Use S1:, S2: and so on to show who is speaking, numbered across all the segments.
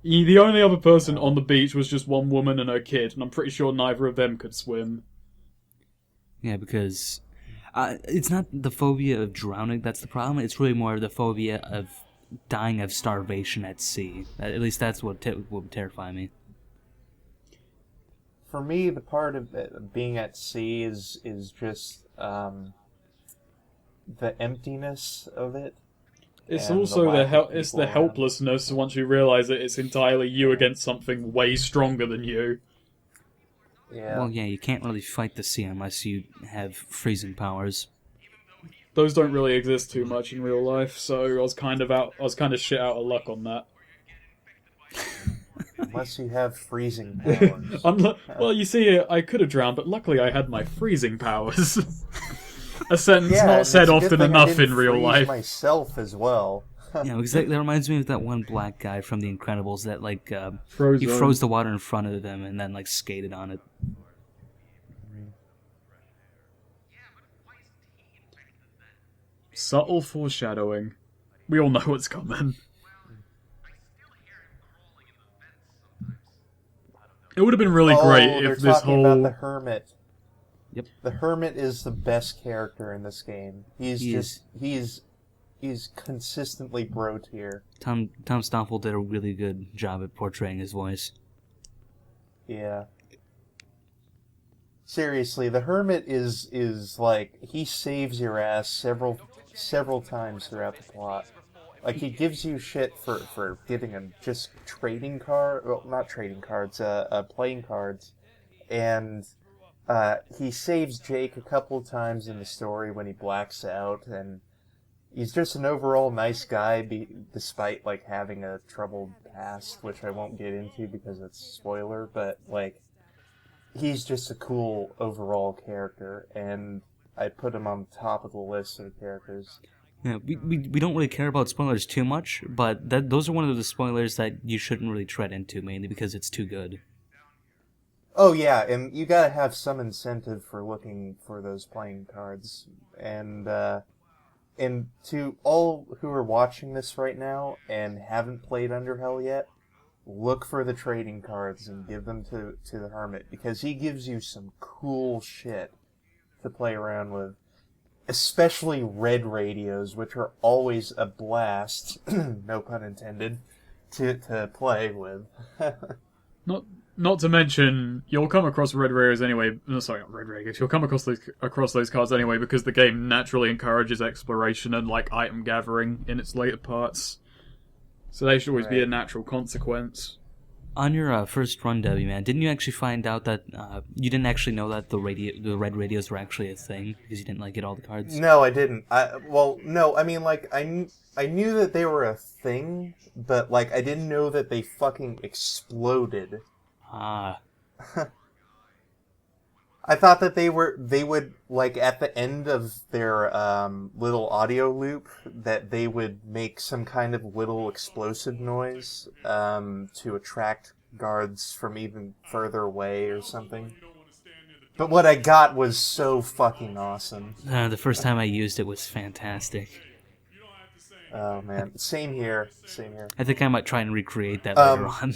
S1: The only other person on the beach was just one woman and her kid, and I'm pretty sure neither of them could swim.
S2: Yeah, because it's not the phobia of drowning that's the problem. It's really more of the phobia of dying of starvation at sea. At least that's what would terrify me.
S3: For me, the part of being at sea is just the emptiness of it.
S1: It's
S3: And
S1: also it's the
S3: around.
S1: helplessness once you realize that it's entirely you against something way stronger than you.
S3: Yeah.
S2: Well, yeah, you can't really fight the sea unless you have freezing powers.
S1: Those don't really exist too much in real life, so I was kind of shit out of luck on that.
S3: Unless you have freezing powers.
S1: Well, you see, I could have drowned, but luckily I had my freezing powers. A sentence not said often enough in real life.
S3: Myself as well.
S2: Yeah, because that reminds me of that one black guy from The Incredibles that he
S1: Froze
S2: froze the water in front of them and then skated on it.
S1: Subtle foreshadowing. We all know what's coming. It would have been really great if this whole...
S3: about the Hermit.
S2: Yep.
S3: The Hermit is the best character in this game. He's consistently bro tier.
S2: Tom Stoppel did a really good job at portraying his voice.
S3: Yeah. Seriously, the Hermit is like, he saves your ass several times throughout the plot. Like, he gives you shit for giving him just trading card, well, not trading cards, playing cards, and he saves Jake a couple of times in the story when he blacks out, and he's just an overall nice guy, despite like having a troubled past, which I won't get into because it's spoiler, but like, he's just a cool overall character, and I put him on top of the list of characters.
S2: Yeah, we don't really care about spoilers too much, but those are one of the spoilers that you shouldn't really tread into, mainly because it's too good.
S3: Oh yeah, and you gotta have some incentive for looking for those playing cards. And to all who are watching this right now and haven't played Underhell yet, look for the trading cards and give them to the Hermit, because he gives you some cool shit to play around with. Especially red radios, which are always a blast, no pun intended, to play with.
S1: Not to mention, you'll come across red radios anyway. No, sorry, not red radios. You'll come across those cards anyway because the game naturally encourages exploration and like item gathering in its later parts. So they should always be a natural consequence.
S2: On your first run, WMan, didn't you actually find out that you didn't actually know that the red radios were actually a thing because you didn't get all the cards?
S3: No, I didn't. No, I mean, like, I knew that they were a thing, but like I didn't know that they fucking exploded.
S2: Ah.
S3: I thought that they would, like, at the end of their little audio loop, that they would make some kind of little explosive noise to attract guards from even further away or something. But what I got was so fucking awesome.
S2: The first time I used it was fantastic.
S3: Oh, man. Same here.
S2: I think I might try and recreate that later on.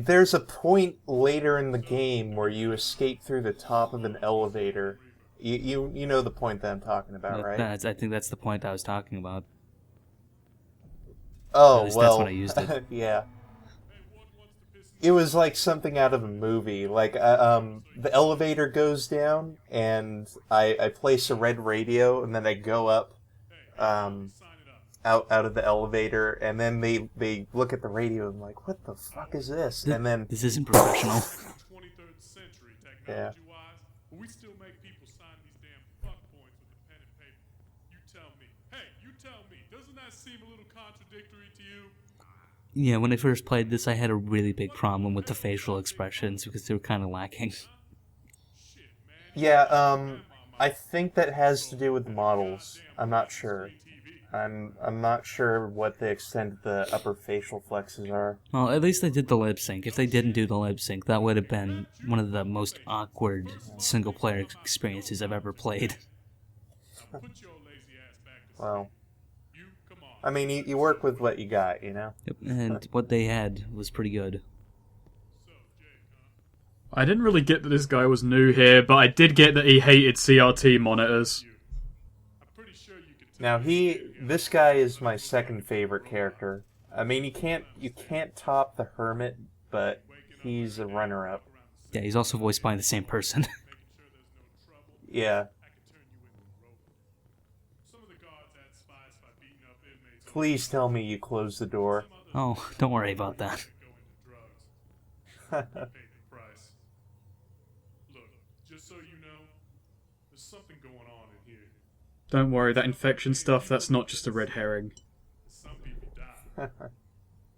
S3: There's a point later in the game where you escape through the top of an elevator. You know the point that I'm talking about, right?
S2: I think that's the point I was talking about.
S3: Oh,
S2: At least
S3: well,
S2: that's when I used it.
S3: Yeah. It was like something out of a movie. Like, the elevator goes down, and I place a red radio, and then I go up, out of the elevator, and then they look at the radio and like, what the fuck is this? And then
S2: this isn't professional.
S3: Yeah.
S4: We still make people sign these damn fuck points with a pen and paper. You tell me. Hey, you tell me. Doesn't that seem a little contradictory to you?
S2: Yeah, when I first played this, I had a really big problem with the facial expressions because they were kind of lacking.
S3: Yeah, I think that has to do with the models. I'm not sure. I'm not sure what the extent of the upper facial flexes are.
S2: Well, at least they did the lip sync. If they didn't do the lip sync, that would have been one of the most awkward single-player experiences I've ever played.
S3: Well, I mean, you work with what you got, you know?
S2: Yep. And what they had was pretty good.
S1: I didn't really get that this guy was new here, but I did get that he hated CRT monitors.
S4: I'm pretty sure you can
S3: Now this guy is my second favorite character. I mean, you can't top the Hermit, but he's a runner-up.
S2: Yeah, he's also voiced by the same person.
S3: Yeah. Please tell me you closed the door.
S2: Oh, don't worry about that.
S4: Look, just so you know, there's something going on in here.
S1: Don't worry, that infection stuff, that's not just a red herring.
S4: Some people die.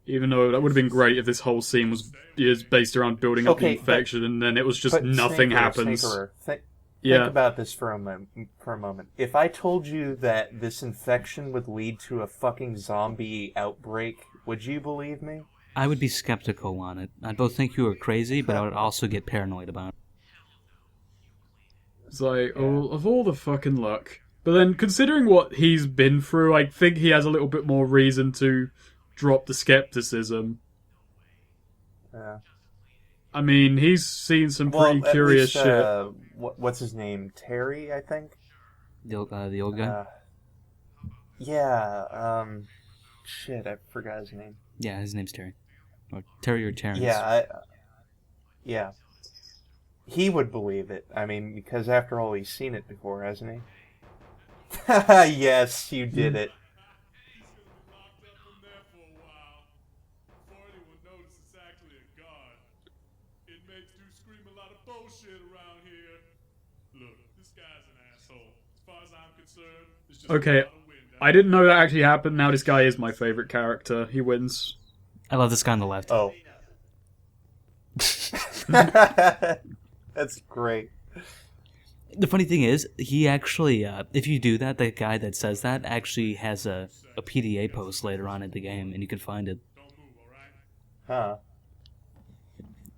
S1: Even though that would have been great if this whole scene is based around building up the
S3: Okay,
S1: infection and then it was just
S3: But
S1: nothing
S3: Snakerer,
S1: happens.
S3: Snakerer, think
S1: Yeah.
S3: about this for a moment. If I told you that this infection would lead to a fucking zombie outbreak, would you believe me?
S2: I would be skeptical on it. I'd both think you were crazy, but I would also get paranoid about it.
S1: It's like, oh, of all the fucking luck. But then, considering what he's been through, I think he has a little bit more reason to drop the skepticism.
S3: Yeah.
S1: I mean, he's seen some
S3: Well,
S1: pretty
S3: at
S1: curious
S3: least,
S1: shit.
S3: What's his name? Terry, I think?
S2: The old guy?
S3: Yeah, shit, I forgot his name.
S2: Yeah, his name's Terry. Or Terry or Terrence.
S3: Yeah. He would believe it. I mean, because after all, he's seen it before, hasn't he? Yes, you did it.
S4: He's gonna be locked up in there for a while before anyone notices it's actually a guard. Inmates do scream a lot of bullshit around here. Look, this guy's an asshole. As far as I'm concerned, it's just
S1: Okay,
S4: a lot of wind out.
S1: I didn't know that actually happened. Now this guy is my favorite character. He wins.
S2: I love this guy on the left.
S3: Oh. That's great.
S2: The funny thing is, he actually, if you do that, the guy that says that actually has a PDA post later on in the game, and you can find it.
S4: Don't move, alright?
S3: Huh.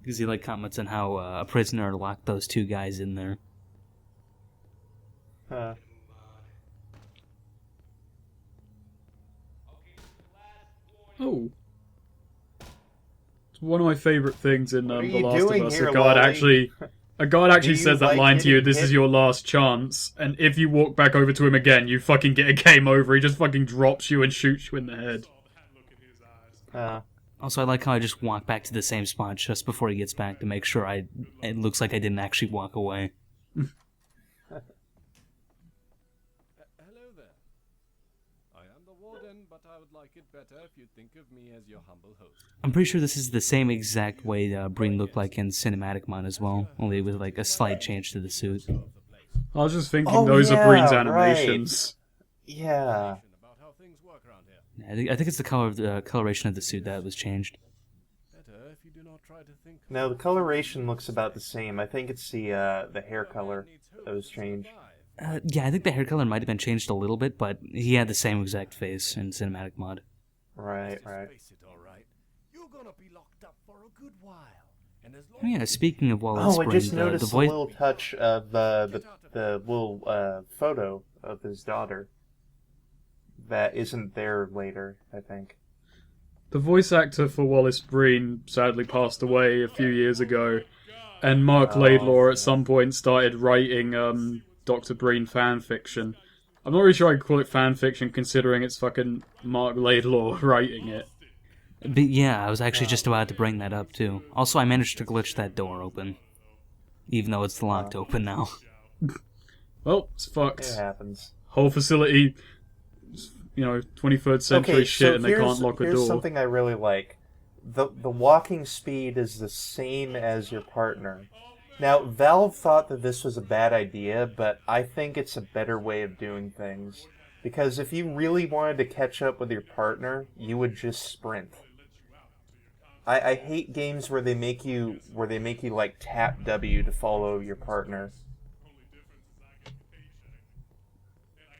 S2: Because he comments on how a prisoner locked those two guys in there.
S3: Huh.
S1: Oh. It's one of my favorite things in
S3: are
S1: The
S3: you
S1: Last of
S3: doing
S1: Us.
S3: here,
S1: A guard
S3: Lolly?
S1: actually
S3: Do you
S1: says that
S3: like
S1: line to you,
S3: getting
S1: this
S3: hit?
S1: is your last chance, and if you walk back over to him again, you fucking get a game over. He just fucking drops you and shoots you in the head.
S4: Saw that look in his eyes.
S3: Huh.
S2: Also, I like how I just walk back to the same spot just before he gets back to make sure it looks like I didn't actually walk away.
S5: Hello there. I am the warden, but I would like it better if you think of me as your humble host.
S2: I'm pretty sure this is the same exact way Breen looked like in Cinematic Mod as well, only with a slight change to the suit.
S1: I was just thinking
S3: Oh,
S1: those are
S3: yeah,
S1: Breen's
S3: right.
S1: animations.
S3: Yeah.
S5: About how things work around here.
S2: I think it's the color of the coloration of the suit that was changed.
S5: Better if you do not try to think.
S3: No, the coloration looks about the same. I think it's the hair color that was changed.
S2: Yeah, I think the hair color might have been changed a little bit, but he had the same exact face in Cinematic Mod.
S3: Right.
S5: Face it, all right. You're gonna be locked up for a good while, and as long
S2: Oh, yeah, speaking of Wallace
S3: Oh, I
S2: Breen,
S3: just
S2: the
S3: noticed a
S2: voice...
S3: little touch of the little photo of his daughter that isn't there later, I think.
S1: The voice actor for Wallace Breen sadly passed away a few years ago, and Mark Laidlaw at some point started writing Dr. Breen fanfiction. I'm not really sure I'd call it fanfiction considering it's fucking Mark Laidlaw writing it.
S2: But yeah, I was actually just about to bring that up too. Also, I managed to glitch that door open, even though it's locked open now.
S1: Well, it's fucked.
S3: It happens.
S1: Whole facility, 23rd century
S3: Okay,
S1: shit,
S3: so
S1: and they can't lock a
S3: here's
S1: door.
S3: something I really like. The walking speed is the same as your partner. Now, Valve thought that this was a bad idea, but I think it's a better way of doing things. Because if you really wanted to catch up with your partner, you would just sprint. I hate games where they make you like tap W to follow your partner.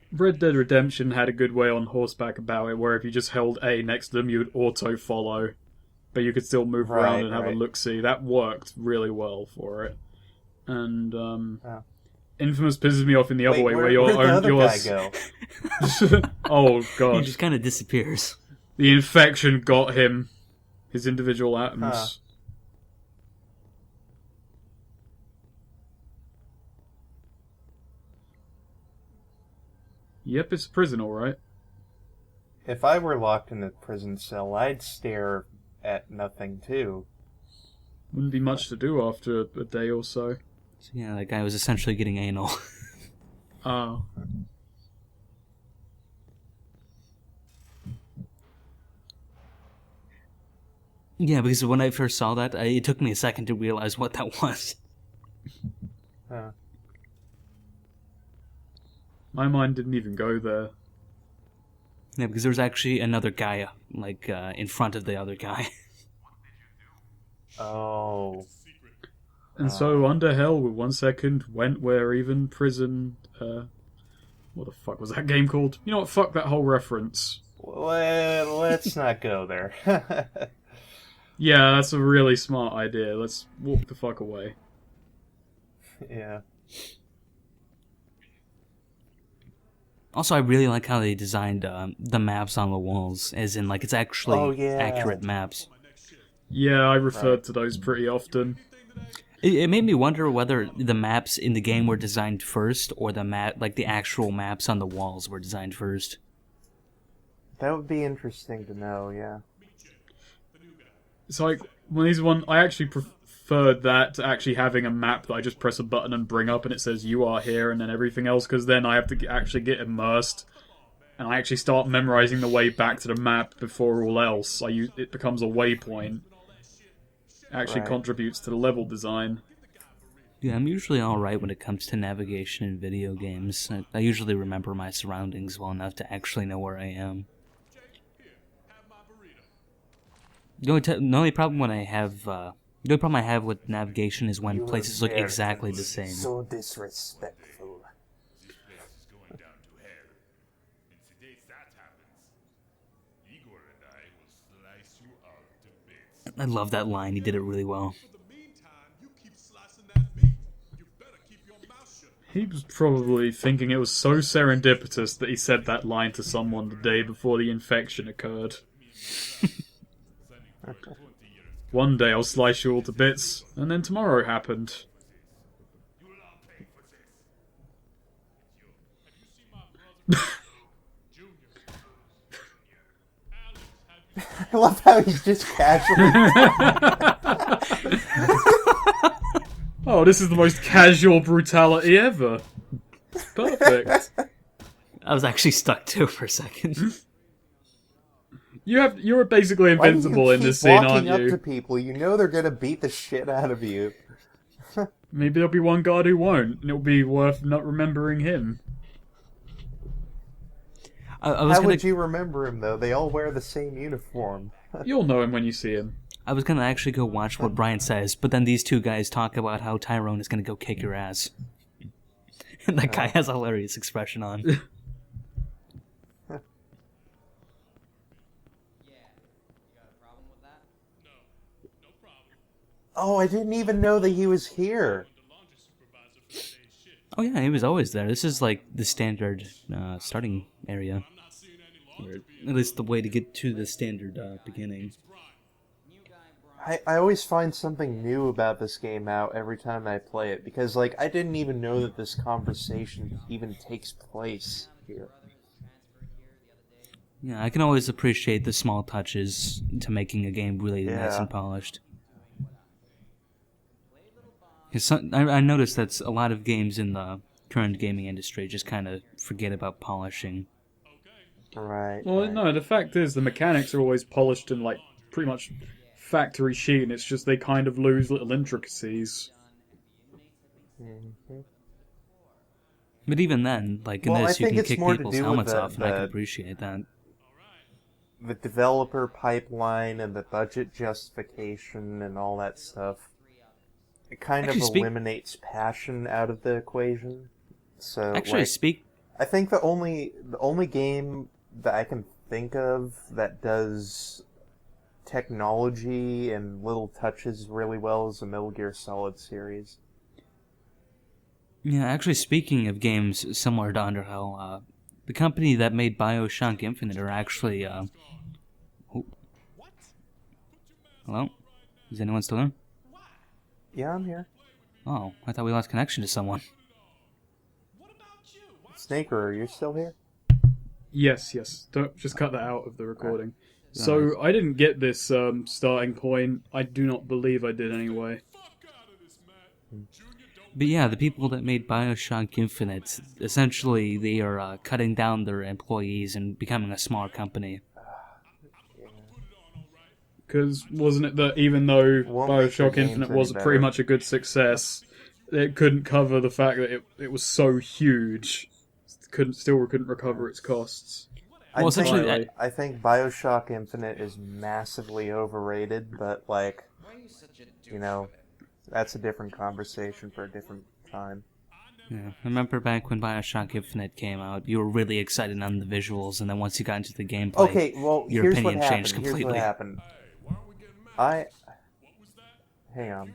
S1: Red Dead Redemption had a good way on horseback about it, where if you just held A next to them, you would auto-follow. But you could still move around and have a look-see. That worked really well for it. And, Infamous pisses me off in the other way,
S3: Wait,
S1: where your
S3: where'd the
S1: own
S3: other
S1: your
S3: guy go?
S1: oh
S2: He
S1: god,
S2: just kind of disappears.
S1: the infection got him. His individual atoms.
S3: Huh.
S1: Yep, it's a prison, alright.
S3: If I were locked in a prison cell, I'd stare at nothing too.
S1: Wouldn't be much to do after a day or so.
S2: So, yeah, that guy was essentially getting anal.
S1: Oh.
S2: Yeah, because when I first saw that, it took me a second to realize what that was.
S3: Huh.
S1: My mind didn't even go there.
S2: Yeah, because there was actually another guy, in front of the other guy.
S3: Oh.
S1: And so Underhell, with 1 second, went where even prison... what the fuck was that game called? You know what, fuck that whole reference.
S3: Well, let's not go there.
S1: Yeah, that's a really smart idea. Let's walk the fuck away.
S3: Yeah.
S2: Also, I really like how they designed the maps on the walls, as in, it's actually
S3: Oh, yeah.
S2: accurate maps.
S1: Yeah, I referred to those pretty often.
S2: It made me wonder whether the maps in the game were designed first, or the actual maps on the walls were designed first.
S3: That would be interesting to know, yeah.
S1: It's like, I actually preferred that to actually having a map that I just press a button and bring up and it says you are here and then everything else, because then I have to actually get immersed and I actually start memorizing the way back to the map before all else. It becomes a waypoint. It actually
S3: Right.
S1: contributes to the level design.
S2: Yeah, I'm usually alright when it comes to navigation in video games. I usually remember my surroundings well enough to actually know where I am. The only problem I have with navigation is when places look exactly the same.
S3: So disrespectful.
S4: This place is going down to hell. And the day that happens, Igor and I will slice you out to bits.
S2: I love that line. He did it really well.
S4: For the meantime, you keep slicing that meat. You better keep your mouth shut.
S1: He was probably thinking it was so serendipitous that he said that line to someone the day before the infection occurred. One day I'll slice you all to bits, and then tomorrow happened.
S4: You will all pay for this. Have you seen my brother? Junior. Alex, have you
S3: I love how he's just casually...
S1: Oh, this is the most casual brutality ever. Perfect.
S2: I was actually stuck too for a second.
S1: You're basically
S3: Why do you
S1: invincible in
S3: keep
S1: this scene, aren't
S3: walking up to
S1: you?
S3: people? You know they're gonna beat the shit out of you.
S1: Maybe there'll be one guard who won't, and it'll be worth not remembering him.
S3: How would you remember him, though? They all wear the same uniform.
S1: You'll know him when you see him.
S2: I was gonna actually go watch what Brian says, but then these two guys talk about how Tyrone is gonna go kick your ass. And that guy has a hilarious expression on.
S3: Oh, I didn't even know that he was here.
S2: Oh yeah, he was always there. This is like the standard starting area. Or at least the way to get to the standard beginning.
S3: I always find something new about this game out every time I play it, because, like, I didn't even know that this conversation even takes place here.
S2: Yeah, I can always appreciate the small touches to making a game really nice
S3: Yeah.
S2: and polished. 'Cause I noticed that a lot of games in the current gaming industry just kind of forget about polishing.
S3: Right.
S1: Well,
S3: right.
S1: no, the fact is the mechanics are always polished and, like, pretty much factory sheet, and it's just they kind of lose little intricacies.
S3: Mhm.
S2: But even then, like in
S3: Well, I
S2: this, you
S3: think
S2: can
S3: it's
S2: kick
S3: more to
S2: people's
S3: do with
S2: helmets
S3: the-
S2: off, and I can
S3: the-
S2: appreciate that.
S3: The developer pipeline and the budget justification and all that stuff. It kind
S2: Actually,
S3: of eliminates passion out of the equation. So,
S2: Actually,
S3: like, I think the only game that I can think of that does technology and little touches really well is the Metal Gear Solid series.
S2: Yeah, actually, speaking of games similar to Underhell, the company that made Bioshock Infinite are actually. Oh. Hello? Is anyone still there?
S3: Yeah, I'm here.
S2: Oh, I thought we lost connection to someone.
S3: Snaker, are you still here?
S1: Yes, yes. Don't just cut that out of the recording.
S2: Nice.
S1: So I didn't get this starting point. I do not believe I did anyway.
S2: But yeah, the people that made Bioshock Infinite, essentially, they are cutting down their employees and becoming a smaller company.
S1: Because wasn't it that even though
S3: Won't make their
S1: Bioshock
S3: games
S1: Infinite
S3: any
S1: was
S3: better.
S1: pretty much a good success, it couldn't cover the fact that it was so huge. Couldn't recover its costs.
S2: Well, essentially,
S3: I think Bioshock Infinite is massively overrated, but like, you know, that's a different conversation for a different time.
S2: Yeah, I remember back when Bioshock Infinite came out, you were really excited on the visuals, and then once you got into the gameplay,
S3: Okay, well,
S2: your
S3: here's
S2: opinion
S3: what happened.
S2: changed
S3: Here's
S2: completely.
S3: what happened. Hang on.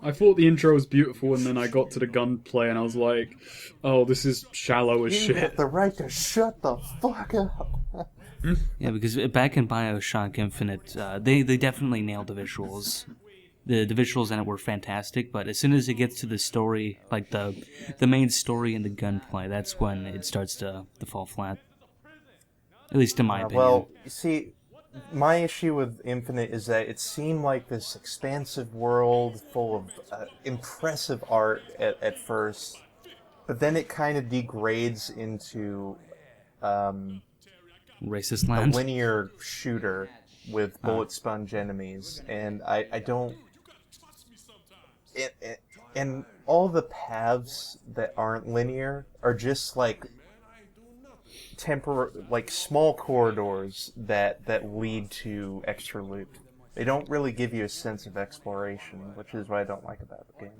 S1: I thought the intro was beautiful, and then I got to the gunplay, and I was like, "Oh, this is shallow as
S3: You
S1: shit."
S3: have the right to shut the fuck up.
S2: Yeah, because back in Bioshock Infinite, they definitely nailed the visuals. The visuals in it were fantastic, but as soon as it gets to the story, like the main story and the gunplay, that's when it starts to fall flat. At least in my opinion.
S3: Well, you see, my issue with Infinite is that it seemed like this expansive world full of impressive art at first, but then it kind of degrades into
S2: Racist
S3: a
S2: land.
S3: linear shooter with bullet sponge enemies, and I don't... And all the paths that aren't linear are just like like small corridors that lead to extra loot. They don't really give you a sense of exploration, which is what I don't like about the game.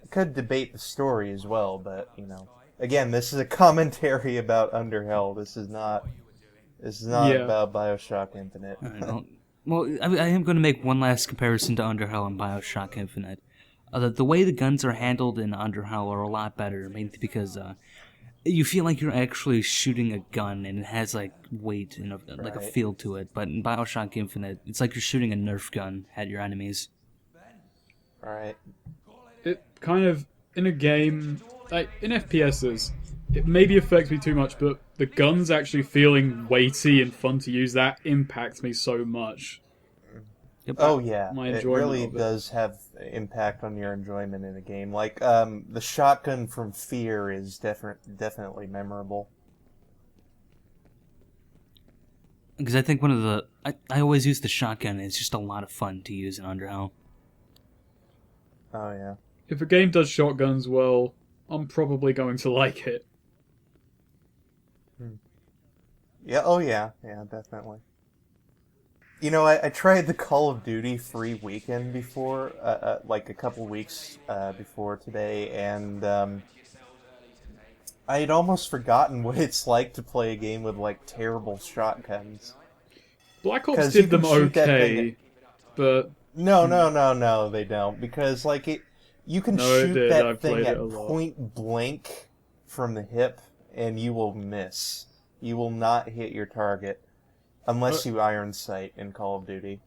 S3: I could debate the story as well, but you know, again, this is a commentary about Underhell. This is not
S1: Yeah.
S3: about Bioshock Infinite.
S2: Well, I am going to make one last comparison to Underhell and Bioshock Infinite. The way the guns are handled in Underhell are a lot better, mainly because you feel like you're actually shooting a gun and it has like weight and like a
S3: Right.
S2: feel to it. But in Bioshock Infinite, it's like you're shooting a Nerf gun at your enemies.
S3: Alright.
S1: It kind of, in a game, like in FPSs, it maybe affects me too much, but the guns actually feeling weighty and fun to use, that impacts me so much.
S2: Yep.
S3: Oh yeah,
S1: My
S3: it
S1: enjoyment
S3: really
S1: of it.
S3: does have impact on your enjoyment in a game. Like the shotgun from Fear is definitely memorable.
S2: Because I think one of the... I always use the shotgun, and it's just a lot of fun to use in Underhell.
S3: Oh yeah.
S1: If a game does shotguns well, I'm probably going to like it.
S3: Yeah. Oh yeah. Yeah. Definitely. You know, I tried the Call of Duty free weekend before, like a couple weeks before today, and I had almost forgotten what it's like to play a game with like terrible shotguns.
S1: Black Ops
S3: 'Cause
S1: did
S3: you can
S1: them
S3: shoot that
S1: okay, but
S3: No, they don't, because like you can
S1: No, it
S3: shoot
S1: did.
S3: that
S1: I've
S3: thing
S1: played
S3: at
S1: it a lot.
S3: point blank from the hip, and you will miss. You will not hit your target unless you iron sight in Call of Duty.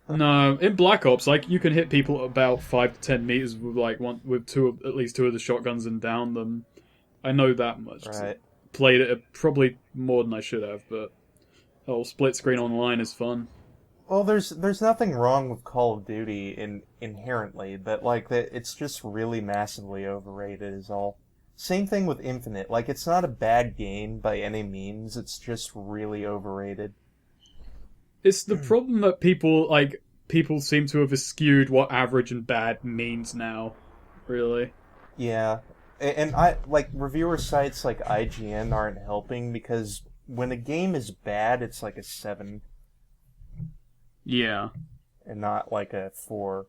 S1: no, in Black Ops, like you can hit people at about 5 to 10 meters with like at least two of the shotguns and down them. I know that much.
S3: Right.
S1: Played it probably more than I should have, but split screen online is fun.
S3: Well, there's nothing wrong with Call of Duty inherently, but like it's just really massively overrated is all. Same thing with Infinite. Like it's not a bad game by any means. It's just really overrated.
S1: It's the problem that people seem to have eschewed what average and bad means now. Really.
S3: Yeah, and I like reviewer sites like IGN aren't helping because when a game is bad, it's like a 7
S1: Yeah.
S3: and not like a 4.